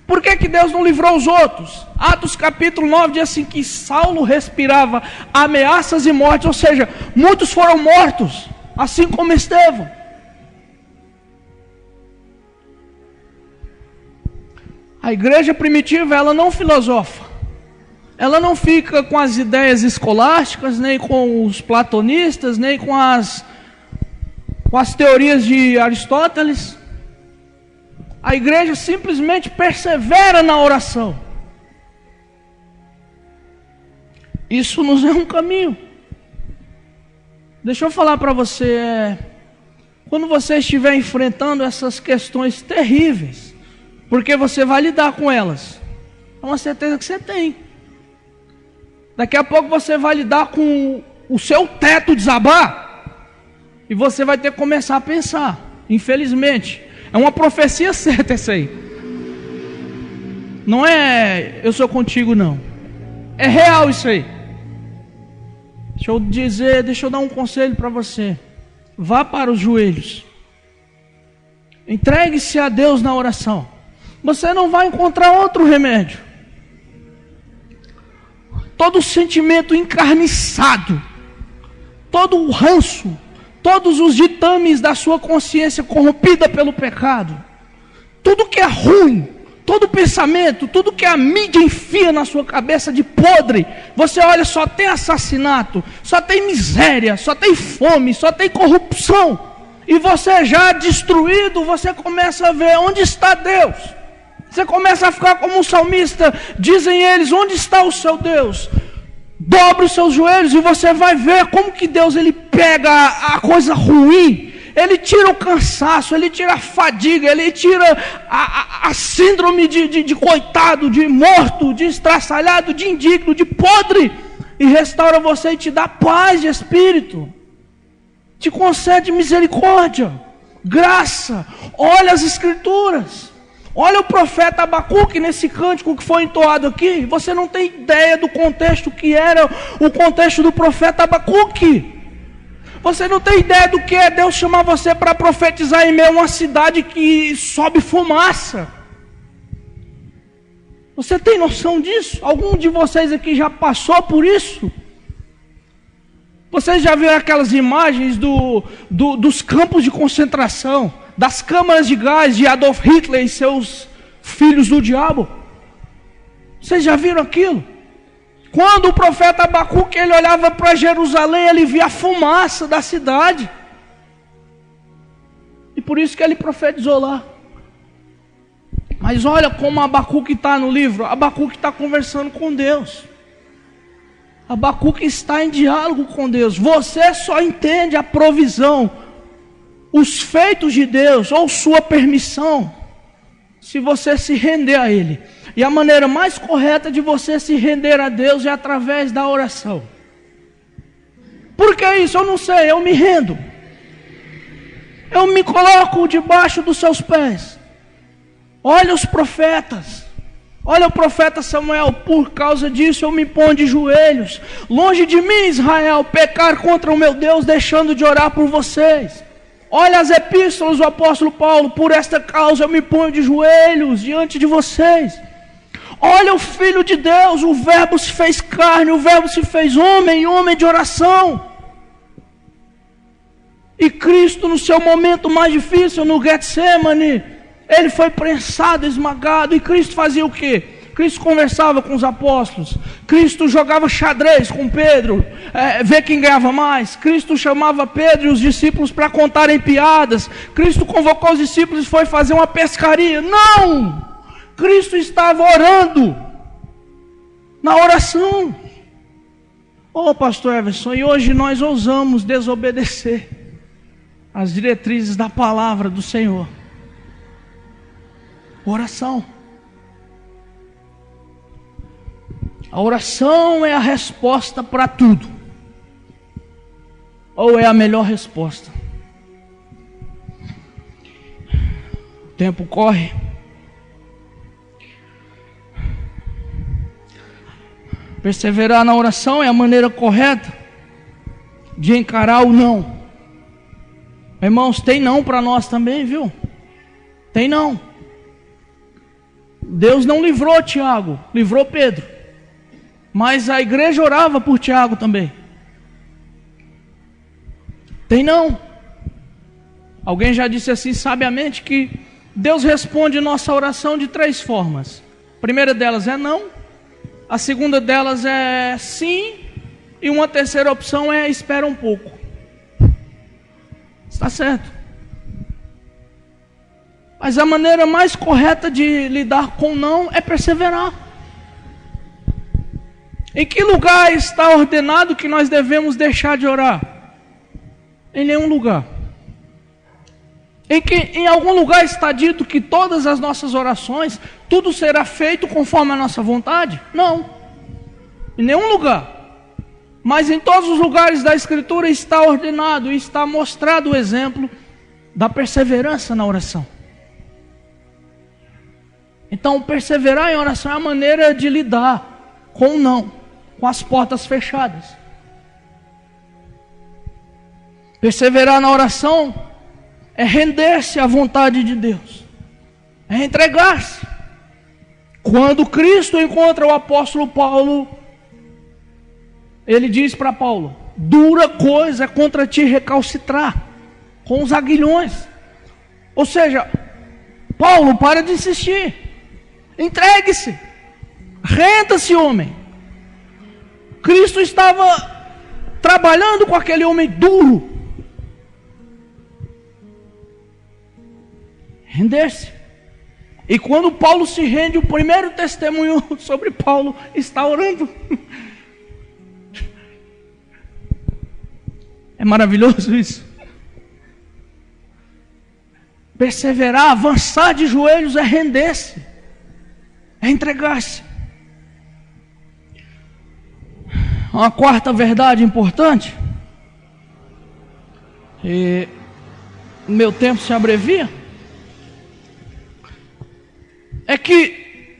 Por que Deus não livrou os outros? Atos capítulo 9 diz assim que Saulo respirava ameaças e morte, ou seja, muitos foram mortos, assim como Estevão. A igreja primitiva, ela não filosofa. Ela não fica com as ideias escolásticas, nem com os platonistas, nem com as teorias de Aristóteles. A igreja simplesmente persevera na oração. Isso nos é um caminho. Deixa eu falar para você, quando você estiver enfrentando essas questões terríveis, porque você vai lidar com elas, é uma certeza que você tem. Daqui a pouco você vai lidar com o seu teto desabar, e você vai ter que começar a pensar. Infelizmente, é uma profecia certa essa aí. Não é eu sou contigo, não. É real isso aí. Deixa eu dar um conselho para você. Vá para os joelhos. Entregue-se a Deus na oração. Você não vai encontrar outro remédio. Todo sentimento encarniçado, todo o ranço, todos os ditames da sua consciência corrompida pelo pecado, tudo que é ruim, todo pensamento, tudo que a mídia enfia na sua cabeça de podre, você olha, só tem assassinato, só tem miséria, só tem fome, só tem corrupção, e você já destruído, você começa a ver onde está Deus. Você começa a ficar como um salmista, dizem eles: onde está o seu Deus? Dobre os seus joelhos e você vai ver como que Deus, ele pega a coisa ruim, ele tira o cansaço, ele tira a fadiga, ele tira a síndrome de coitado, de morto, de estraçalhado, de indigno, de podre, e restaura você e te dá paz de espírito, te concede misericórdia, graça. Olha as escrituras. Olha o profeta Abacuque nesse cântico que foi entoado aqui. Você não tem ideia do contexto que era o contexto do profeta Abacuque. Você não tem ideia do que é Deus chamar você para profetizar em meio a uma cidade que sobe fumaça. Você tem noção disso? Algum de vocês aqui já passou por isso? Vocês já viram aquelas imagens dos campos de concentração, das câmaras de gás de Adolf Hitler e seus filhos do diabo? Vocês já viram aquilo? Quando o profeta Abacuque, ele olhava para Jerusalém, ele via a fumaça da cidade. E por isso que ele profetizou lá. Mas olha como Abacuque está no livro. Abacuque está conversando com Deus. Abacuque está em diálogo com Deus. Você só entende a provisão, os feitos de Deus ou sua permissão, se você se render a Ele. E a maneira mais correta de você se render a Deus é através da oração. Por que isso? Eu não sei, eu me rendo. Eu me coloco debaixo dos seus pés. Olha os profetas. Olha o profeta Samuel. Por causa disso eu me ponho de joelhos. Longe de mim, Israel, pecar contra o meu Deus, deixando de orar por vocês. Olha as epístolas do apóstolo Paulo. Por esta causa eu me ponho de joelhos diante de vocês. Olha o Filho de Deus. O Verbo se fez carne, o Verbo se fez homem, homem de oração. E Cristo, no seu momento mais difícil, no Getsemane, ele foi prensado, esmagado. E Cristo fazia o quê? Cristo conversava com os apóstolos. Cristo jogava xadrez com Pedro, ver quem ganhava mais. Cristo chamava Pedro e os discípulos para contarem piadas. Cristo convocou os discípulos e foi fazer uma pescaria. Não! Cristo estava orando, na oração. Oh, pastor Everson, e hoje nós ousamos desobedecer as diretrizes da palavra do Senhor. Oração. A oração é a resposta para tudo. Ou é a melhor resposta. O tempo corre. Perseverar na oração é a maneira correta de encarar o não. Irmãos, tem não para nós também, viu? Tem não. Deus não livrou Tiago, livrou Pedro. Mas a igreja orava por Tiago também. Tem não. Alguém já disse assim sabiamente que Deus responde nossa oração de 3 formas. A primeira delas é não. A segunda delas é sim. E uma terceira opção é espera um pouco. Está certo. Mas a maneira mais correta de lidar com não é perseverar. Em que lugar está ordenado que nós devemos deixar de orar? Em nenhum lugar. Em algum lugar está dito que todas as nossas orações, tudo será feito conforme a nossa vontade? Não. Em nenhum lugar. Mas em todos os lugares da Escritura está ordenado e está mostrado o exemplo da perseverança na oração. Então, perseverar em oração é a maneira de lidar com o não, com as portas fechadas. Perseverar na oração é render-se à vontade de Deus, é entregar-se. Quando Cristo encontra o apóstolo Paulo, ele diz para Paulo: dura coisa é contra ti recalcitrar com os aguilhões. Ou seja, Paulo, para de insistir, entregue-se, renda-se, homem. Cristo estava trabalhando com aquele homem duro. Render-se. E quando Paulo se rende, o primeiro testemunho sobre Paulo está orando. É maravilhoso isso. Perseverar, avançar de joelhos é render-se, é entregar-se. Uma quarta verdade importante, e o meu tempo se abrevia, é que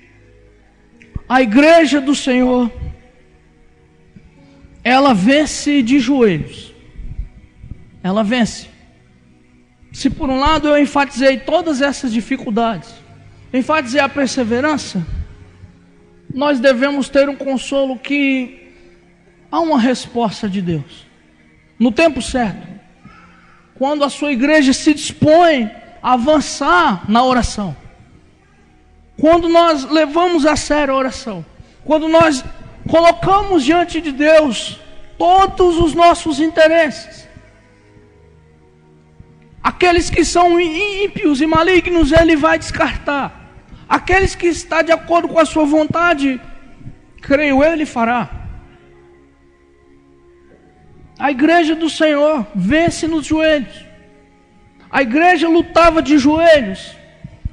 a igreja do Senhor, ela vence de joelhos. Ela vence. Se por um lado eu enfatizei todas essas dificuldades, enfatizei a perseverança, nós devemos ter um consolo que há uma resposta de Deus, no tempo certo, quando a sua igreja se dispõe a avançar na oração, quando nós levamos a sério a oração, quando nós colocamos diante de Deus todos os nossos interesses. Aqueles que são ímpios e malignos, Ele vai descartar. Aqueles que estão de acordo com a sua vontade, creio eu, Ele fará. A igreja do Senhor vence nos joelhos. A igreja lutava de joelhos.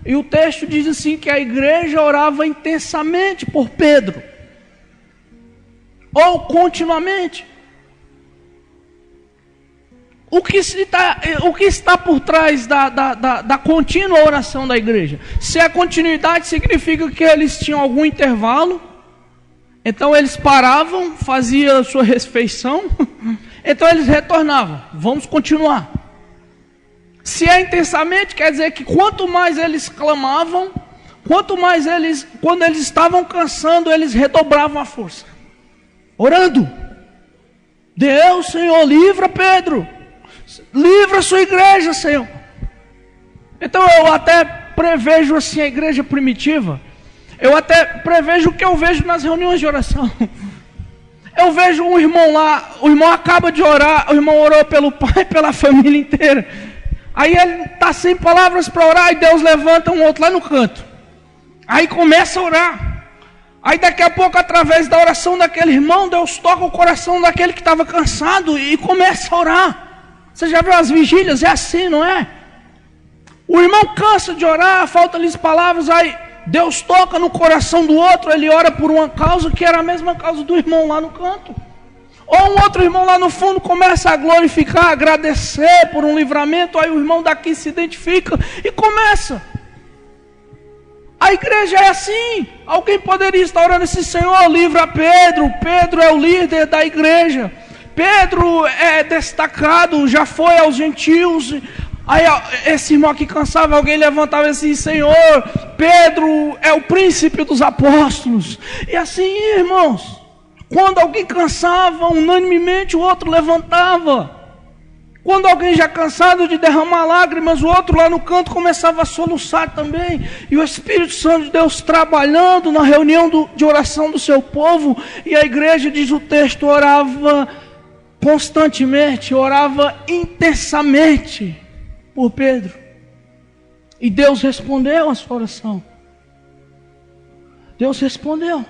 E o texto diz assim que a igreja orava intensamente por Pedro. Ou continuamente. O que está por trás da contínua oração da igreja? Se a continuidade significa que eles tinham algum intervalo, então eles paravam, faziam a sua refeição, então eles retornavam. Vamos continuar. Se é intensamente, quer dizer que quanto mais eles clamavam, quanto mais eles, quando eles estavam cansando, eles redobravam a força. Orando. Deus, Senhor, livra Pedro. Livra a sua igreja, Senhor. Então eu até prevejo assim a igreja primitiva. Eu até prevejo o que eu vejo nas reuniões de oração. Eu vejo um irmão lá, o irmão acaba de orar, o irmão orou pelo pai, pela família inteira. Aí ele está sem palavras para orar e Deus levanta um outro lá no canto. Aí começa a orar. Aí daqui a pouco, através da oração daquele irmão, Deus toca o coração daquele que estava cansado e começa a orar. Você já viu as vigílias? É assim, não é? O irmão cansa de orar, faltam-lhes palavras, aí Deus toca no coração do outro, ele ora por uma causa que era a mesma causa do irmão lá no canto. Ou um outro irmão lá no fundo começa a glorificar, agradecer por um livramento, aí o irmão daqui se identifica e começa. A igreja é assim. Alguém poderia estar orando assim: Senhor, livra Pedro. Pedro é o líder da igreja. Pedro é destacado, já foi aos gentios. Aí esse irmão aqui cansava, alguém levantava assim: Senhor, Pedro é o príncipe dos apóstolos. E assim, irmãos, quando alguém cansava, unanimemente o outro levantava. Quando alguém já cansado de derramar lágrimas, o outro lá no canto começava a soluçar também. E o Espírito Santo de Deus trabalhando na reunião de oração do seu povo. E a igreja, diz o texto, orava constantemente, orava intensamente por Pedro. E Deus respondeu a sua oração. Deus respondeu.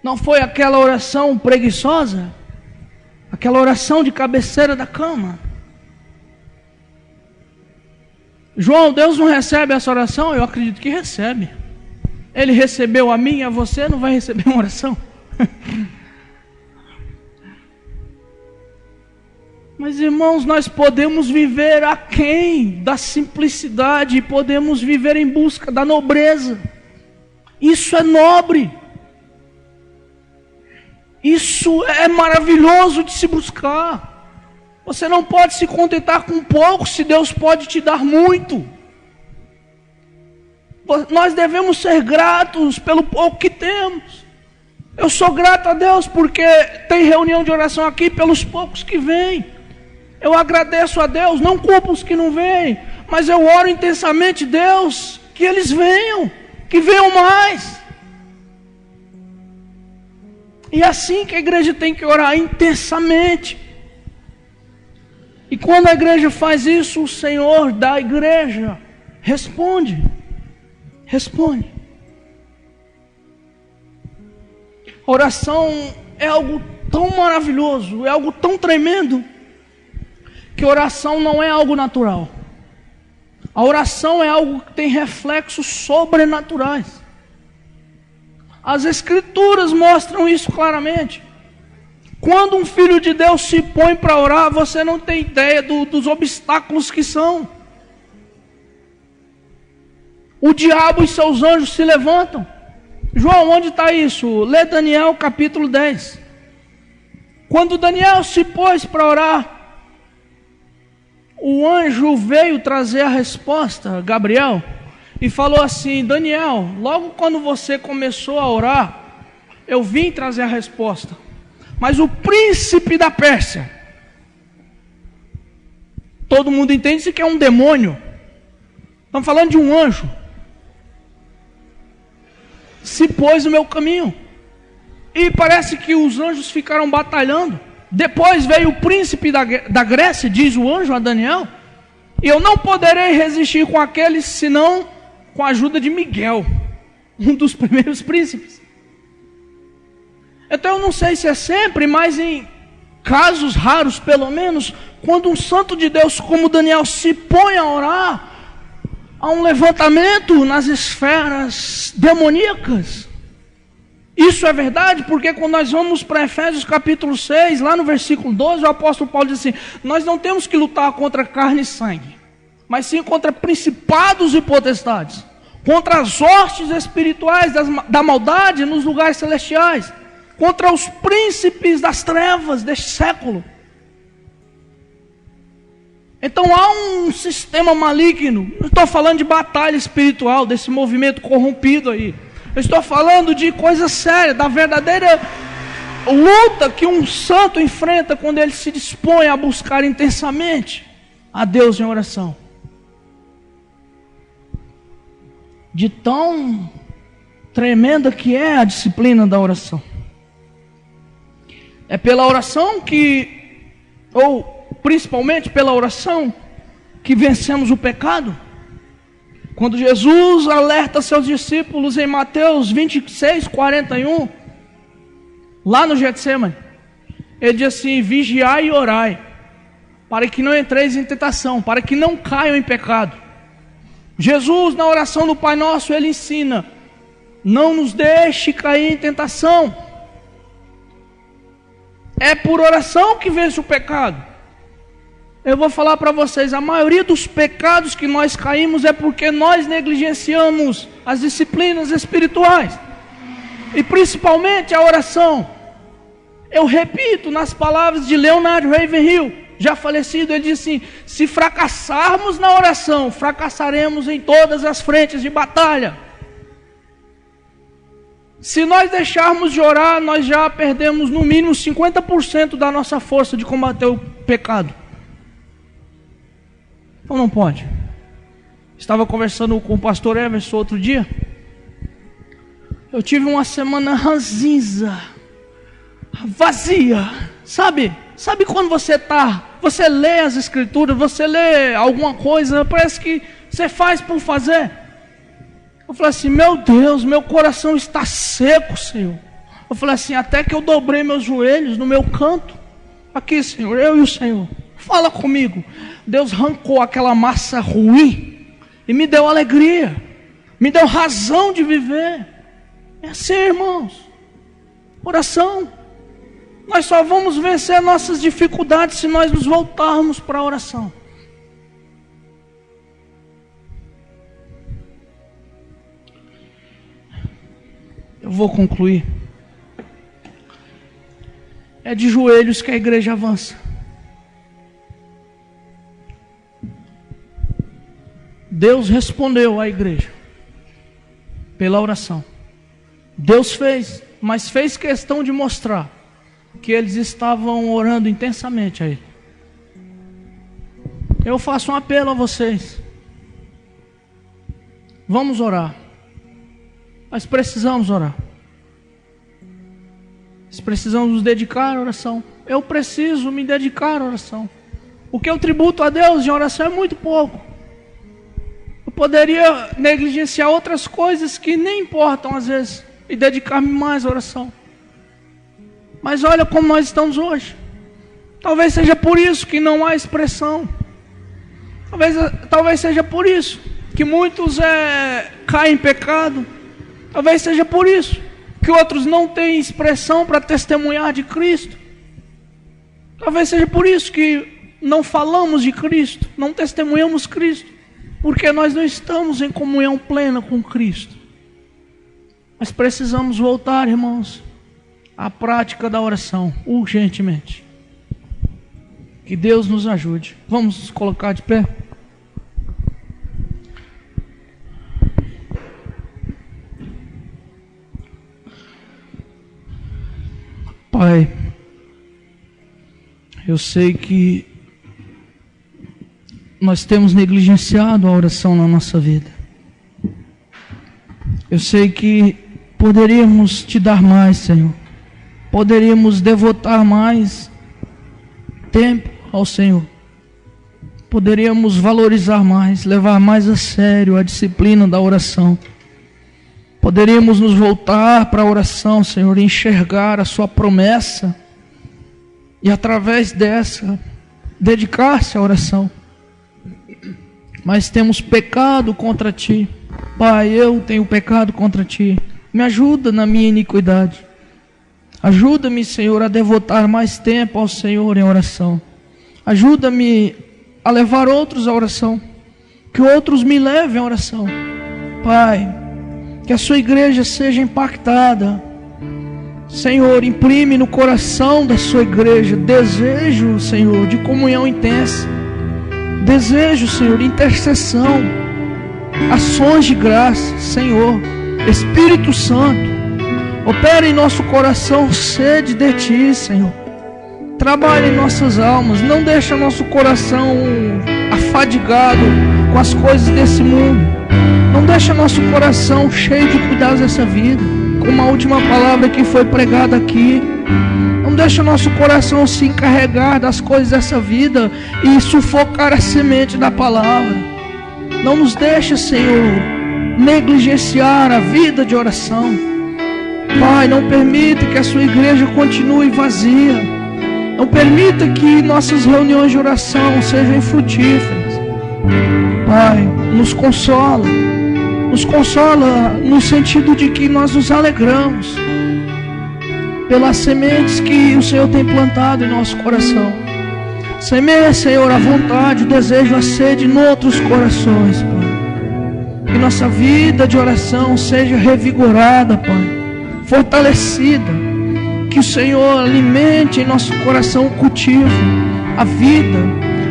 Não foi aquela oração preguiçosa, aquela oração de cabeceira da cama. João, Deus não recebe essa oração? Eu acredito que recebe. Ele recebeu a mim e a você, não vai receber uma oração? Mas irmãos, nós podemos viver aquém da simplicidade, podemos viver em busca da nobreza. Isso é nobre. Isso é maravilhoso de se buscar. Você não pode se contentar com pouco, se Deus pode te dar muito. Nós devemos ser gratos pelo pouco que temos. Eu sou grato a Deus porque tem reunião de oração aqui pelos poucos que vêm. Eu agradeço a Deus, não culpo os que não vêm, mas eu oro intensamente, Deus, que eles venham, que venham mais. E é assim que a igreja tem que orar intensamente. E quando a igreja faz isso, o Senhor da igreja responde. Responde. Oração é algo tão maravilhoso, é algo tão tremendo, que oração não é algo natural. A oração é algo que tem reflexos sobrenaturais. As Escrituras mostram isso claramente. Quando um filho de Deus se põe para orar, você não tem ideia dos obstáculos que são. O diabo e seus anjos se levantam. João, onde está isso? Lê Daniel capítulo 10. Quando Daniel se pôs para orar, o anjo veio trazer a resposta, Gabriel, e falou assim: Daniel, logo quando você começou a orar, eu vim trazer a resposta. Mas o príncipe da Pérsia, todo mundo entende isso que é um demônio. Estamos falando de um anjo. Se pôs no meu caminho. E parece que os anjos ficaram batalhando. Depois veio o príncipe da Grécia, diz o anjo a Daniel, e eu não poderei resistir com aqueles, senão com a ajuda de Miguel, um dos primeiros príncipes. Então eu não sei se é sempre, mas em casos raros pelo menos, quando um santo de Deus como Daniel se põe a orar, há um levantamento nas esferas demoníacas. Isso é verdade, porque quando nós vamos para Efésios capítulo 6, lá no versículo 12, o apóstolo Paulo diz assim: nós não temos que lutar contra carne e sangue, mas sim contra principados e potestades, contra as hostes espirituais da maldade nos lugares celestiais, contra os príncipes das trevas deste século. Então há um sistema maligno. Não estou falando de batalha espiritual, desse movimento corrompido aí. Eu estou falando de coisa séria, da verdadeira luta que um santo enfrenta quando ele se dispõe a buscar intensamente a Deus em oração. De tão tremenda que é a disciplina da oração. É pela oração que, ou principalmente pela oração, que vencemos o pecado. Quando Jesus alerta seus discípulos em Mateus 26, 41, lá no Getsêmani, ele diz assim: vigiai e orai, para que não entreis em tentação, para que não caiam em pecado. Jesus, na oração do Pai Nosso, ele ensina: não nos deixe cair em tentação. É por oração que vence o pecado. Eu vou falar para vocês, a maioria dos pecados que nós caímos é porque nós negligenciamos as disciplinas espirituais. E principalmente a oração. Eu repito nas palavras de Leonard Ravenhill, já falecido, ele disse assim: se fracassarmos na oração, fracassaremos em todas as frentes de batalha. Se nós deixarmos de orar, nós já perdemos no mínimo 50% da nossa força de combater o pecado. Então não pode. Estava conversando com o pastor Everson outro dia. Eu tive uma semana ranzinza, vazia. Sabe quando você lê as escrituras, você lê alguma coisa, parece que você faz por fazer. Eu falei assim: meu Deus, meu coração está seco, Senhor. Eu falei assim: até que eu dobrei meus joelhos no meu canto. Aqui, Senhor, eu e o Senhor. Fala comigo. Deus arrancou aquela massa ruim e me deu alegria, me deu razão de viver. É assim, irmãos. Oração. Nós só vamos vencer nossas dificuldades se nós nos voltarmos para a oração. Eu vou concluir. É de joelhos que a igreja avança. Deus respondeu à igreja pela oração. Deus fez, mas fez questão de mostrar que eles estavam orando intensamente a Ele. Eu faço um apelo a vocês. Vamos orar. Nós precisamos orar. Nós precisamos nos dedicar à oração. Eu preciso me dedicar à oração. O que eu tributo a Deus em oração é muito pouco. Eu poderia negligenciar outras coisas que nem importam às vezes e dedicar-me mais à oração. Mas olha como nós estamos hoje. Talvez seja por isso que não há expressão. Talvez seja por isso que muitos caem em pecado. Talvez seja por isso que outros não têm expressão para testemunhar de Cristo. Talvez seja por isso que não falamos de Cristo, não testemunhamos Cristo, porque nós não estamos em comunhão plena com Cristo. Mas precisamos voltar, irmãos, à prática da oração, urgentemente. Que Deus nos ajude. Vamos nos colocar de pé. Pai, eu sei que nós temos negligenciado a oração na nossa vida. Eu sei que poderíamos te dar mais, Senhor. Poderíamos devotar mais tempo ao Senhor. Poderíamos valorizar mais, levar mais a sério a disciplina da oração. poderíamos nos voltar para a oração, Senhor, e enxergar a Sua promessa e através dessa dedicar-se à oração. Mas temos pecado contra Ti. Pai, eu tenho pecado contra Ti. Me ajuda na minha iniquidade. Ajuda-me, Senhor, a devotar mais tempo ao Senhor em oração. Ajuda-me a levar outros à oração. Que outros me levem à oração. Pai, que a Sua igreja seja impactada. Senhor, imprime no coração da Sua igreja desejo, Senhor, de comunhão intensa. Desejo, Senhor, de intercessão, ações de graça. Senhor, Espírito Santo, opera em nosso coração sede de Ti, Senhor. Trabalha em nossas almas, não deixa nosso coração afadigado com as coisas desse mundo. Não deixa nosso coração cheio de cuidados dessa vida, como a última palavra que foi pregada aqui. Não deixa nosso coração se encarregar das coisas dessa vida e sufocar a semente da palavra. Não nos deixa, Senhor, negligenciar a vida de oração. Pai, não permita que a Sua igreja continue vazia. Não permita que nossas reuniões de oração sejam infrutíferas. Pai, nos consola. Nos consola no sentido de que nós nos alegramos pelas sementes que o Senhor tem plantado em nosso coração. Semeia, Senhor, a vontade, o desejo, a sede em outros corações, Pai. Que nossa vida de oração seja revigorada, Pai, fortalecida. Que o Senhor alimente em nosso coração o cultivo, a vida,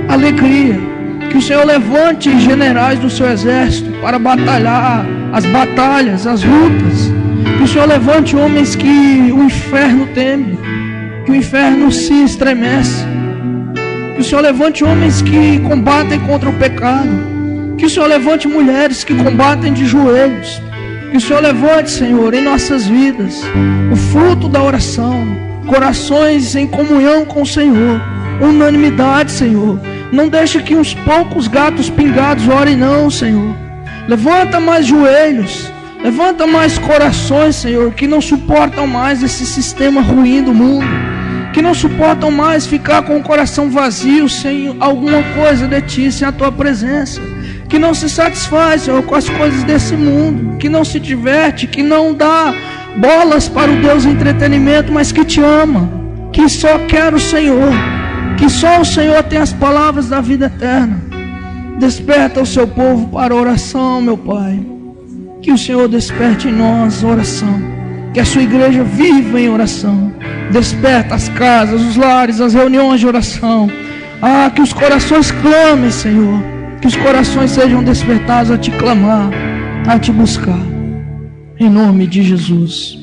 a alegria. Que o Senhor levante generais do Seu exército para batalhar as batalhas, as lutas. Que o Senhor levante homens que o inferno teme, que o inferno se estremece. Que o Senhor levante homens que combatem contra o pecado. Que o Senhor levante mulheres que combatem de joelhos. Que o Senhor levante, Senhor, em nossas vidas o fruto da oração, corações em comunhão com o Senhor, unanimidade, Senhor. Não deixa que uns poucos gatos pingados orem, não, Senhor. Levanta mais joelhos. Levanta mais corações, Senhor, que não suportam mais esse sistema ruim do mundo, que não suportam mais ficar com o coração vazio, sem alguma coisa de Ti, sem a Tua presença, que não se satisfaz, Senhor, com as coisas desse mundo, que não se diverte, que não dá bolas para o Deus entretenimento, mas que Te ama, que só quer o Senhor, que só o Senhor tem as palavras da vida eterna. Desperta o Seu povo para a oração, meu Pai. Que o Senhor desperte em nós oração. Que a Sua igreja viva em oração. Desperta as casas, os lares, as reuniões de oração. Que os corações clamem, Senhor. Que os corações sejam despertados a Te clamar, a Te buscar. Em nome de Jesus.